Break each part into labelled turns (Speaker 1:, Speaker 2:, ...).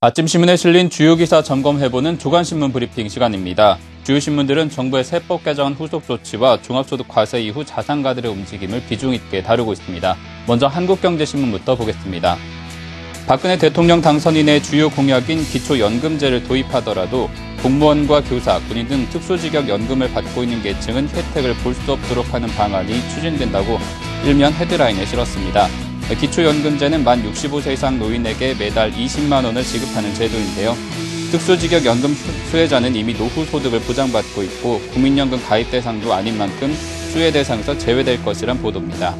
Speaker 1: 아침 신문에 실린 주요 기사 점검해보는 조간신문 브리핑 시간입니다. 주요 신문들은 정부의 세법 개정안 후속 조치와 종합소득 과세 이후 자산가들의 움직임을 비중 있게 다루고 있습니다. 먼저 한국경제신문부터 보겠습니다. 박근혜 대통령 당선인의 주요 공약인 기초연금제를 도입하더라도 공무원과 교사, 군인 등 특수직역 연금을 받고 있는 계층은 혜택을 볼 수 없도록 하는 방안이 추진된다고 일면 헤드라인에 실었습니다. 기초연금제는 만 65세 이상 노인에게 매달 20만 원을 지급하는 제도인데요. 특수직역 연금 수혜자는 이미 노후 소득을 보장받고 있고 국민연금 가입 대상도 아닌 만큼 수혜 대상에서 제외될 것이란 보도입니다.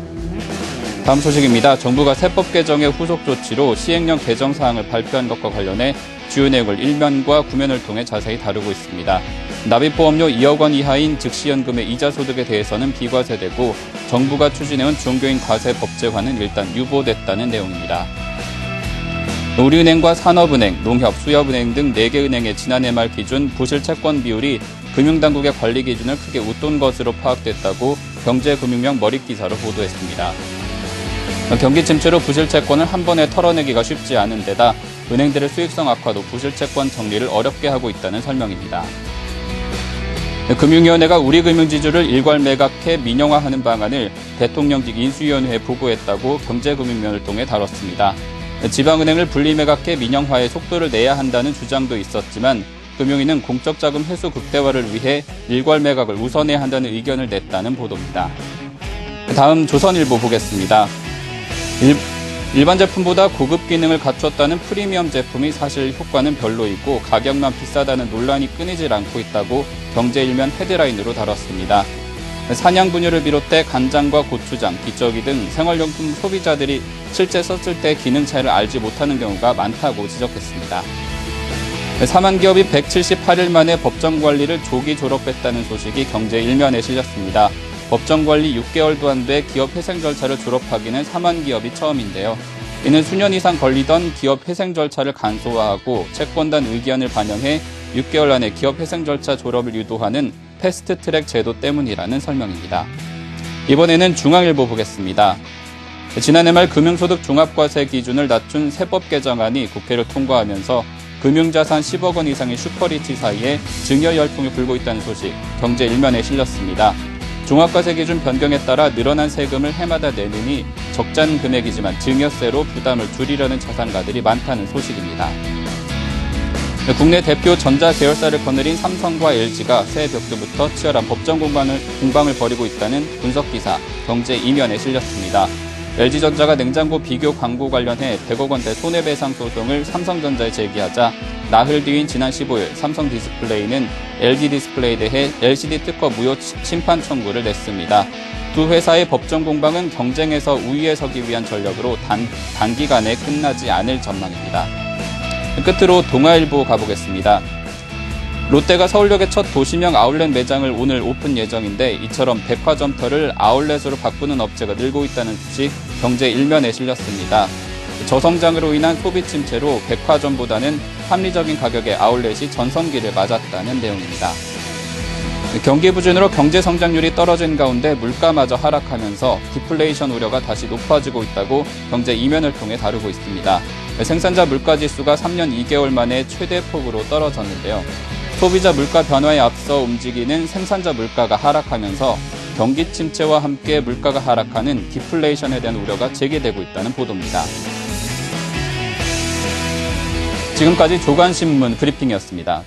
Speaker 1: 다음 소식입니다. 정부가 세법 개정의 후속 조치로 시행령 개정 사항을 발표한 것과 관련해 주요 내용을 일면과 구면을 통해 자세히 다루고 있습니다. 납입보험료 2억 원 이하인 즉시연금의 이자 소득에 대해서는 비과세되고 정부가 추진해온 종교인 과세 법제화는 일단 유보됐다는 내용입니다. 우리은행과 산업은행, 농협, 수협은행 등 4개 은행의 지난해 말 기준 부실 채권 비율이 금융당국의 관리 기준을 크게 웃돈 것으로 파악됐다고 경제금융명 머릿기사로 보도했습니다. 경기 침체로 부실 채권을 한 번에 털어내기가 쉽지 않은 데다 은행들의 수익성 악화도 부실 채권 정리를 어렵게 하고 있다는 설명입니다. 금융위원회가 우리금융지주를 일괄 매각해 민영화하는 방안을 대통령직 인수위원회에 보고했다고 경제금융면을 통해 다뤘습니다. 지방은행을 분리매각해 민영화에 속도를 내야 한다는 주장도 있었지만 금융위는 공적자금 회수 극대화를 위해 일괄 매각을 우선해야 한다는 의견을 냈다는 보도입니다. 다음 조선일보 보겠습니다. 일반 제품보다 고급 기능을 갖췄다는 프리미엄 제품이 사실 효과는 별로이고 가격만 비싸다는 논란이 끊이질 않고 있다고 경제일면 헤드라인으로 다뤘습니다. 산양 분유를 비롯해 간장과 고추장, 기저귀 등 생활용품 소비자들이 실제 썼을 때 기능 차이를 알지 못하는 경우가 많다고 지적했습니다. 사만기업이 178일 만에 법정 관리를 조기 졸업했다는 소식이 경제일면에 실렸습니다. 법정 관리 6개월도 안 돼 기업 회생 절차를 졸업하기는 사만기업이 처음인데요. 이는 수년 이상 걸리던 기업 회생 절차를 간소화하고 채권단 의견을 반영해 6개월 안에 기업 회생 절차 졸업을 유도하는 패스트트랙 제도 때문이라는 설명입니다. 이번에는 중앙일보 보겠습니다. 지난해 말 금융소득 종합과세 기준을 낮춘 세법 개정안이 국회를 통과하면서 금융자산 10억 원 이상의 슈퍼리치 사이에 증여 열풍이 불고 있다는 소식, 경제일면에 실렸습니다. 종합과세 기준 변경에 따라 늘어난 세금을 해마다 내느니 적잖은 금액이지만 증여세로 부담을 줄이려는 자산가들이 많다는 소식입니다. 국내 대표 전자계열사를 거느린 삼성과 LG가 새해 벽두부터 치열한 법정 공방을 벌이고 있다는 분석기사, 경제 이면에 실렸습니다. LG전자가 냉장고 비교 광고 관련해 100억 원대 손해배상 소송을 삼성전자에 제기하자 나흘 뒤인 지난 15일 삼성디스플레이는 LG디스플레이에 대해 LCD 특허 무효 심판 청구를 냈습니다. 두 회사의 법정 공방은 경쟁에서 우위에 서기 위한 전략으로 단기간에 끝나지 않을 전망입니다. 끝으로 동아일보 가보겠습니다. 롯데가 서울역의 첫 도시명 아울렛 매장을 오늘 오픈 예정인데 이처럼 백화점터를 아울렛으로 바꾸는 업체가 늘고 있다는 소식 경제일면에 실렸습니다. 저성장으로 인한 소비 침체로 백화점보다는 합리적인 가격의 아울렛이 전성기를 맞았다는 내용입니다. 경기 부진으로 경제 성장률이 떨어진 가운데 물가마저 하락하면서 디플레이션 우려가 다시 높아지고 있다고 경제 이면을 통해 다루고 있습니다. 생산자 물가지수가 3년 2개월 만에 최대폭으로 떨어졌는데요. 소비자 물가 변화에 앞서 움직이는 생산자 물가가 하락하면서 경기 침체와 함께 물가가 하락하는 디플레이션에 대한 우려가 제기되고 있다는 보도입니다. 지금까지 조간신문 브리핑이었습니다.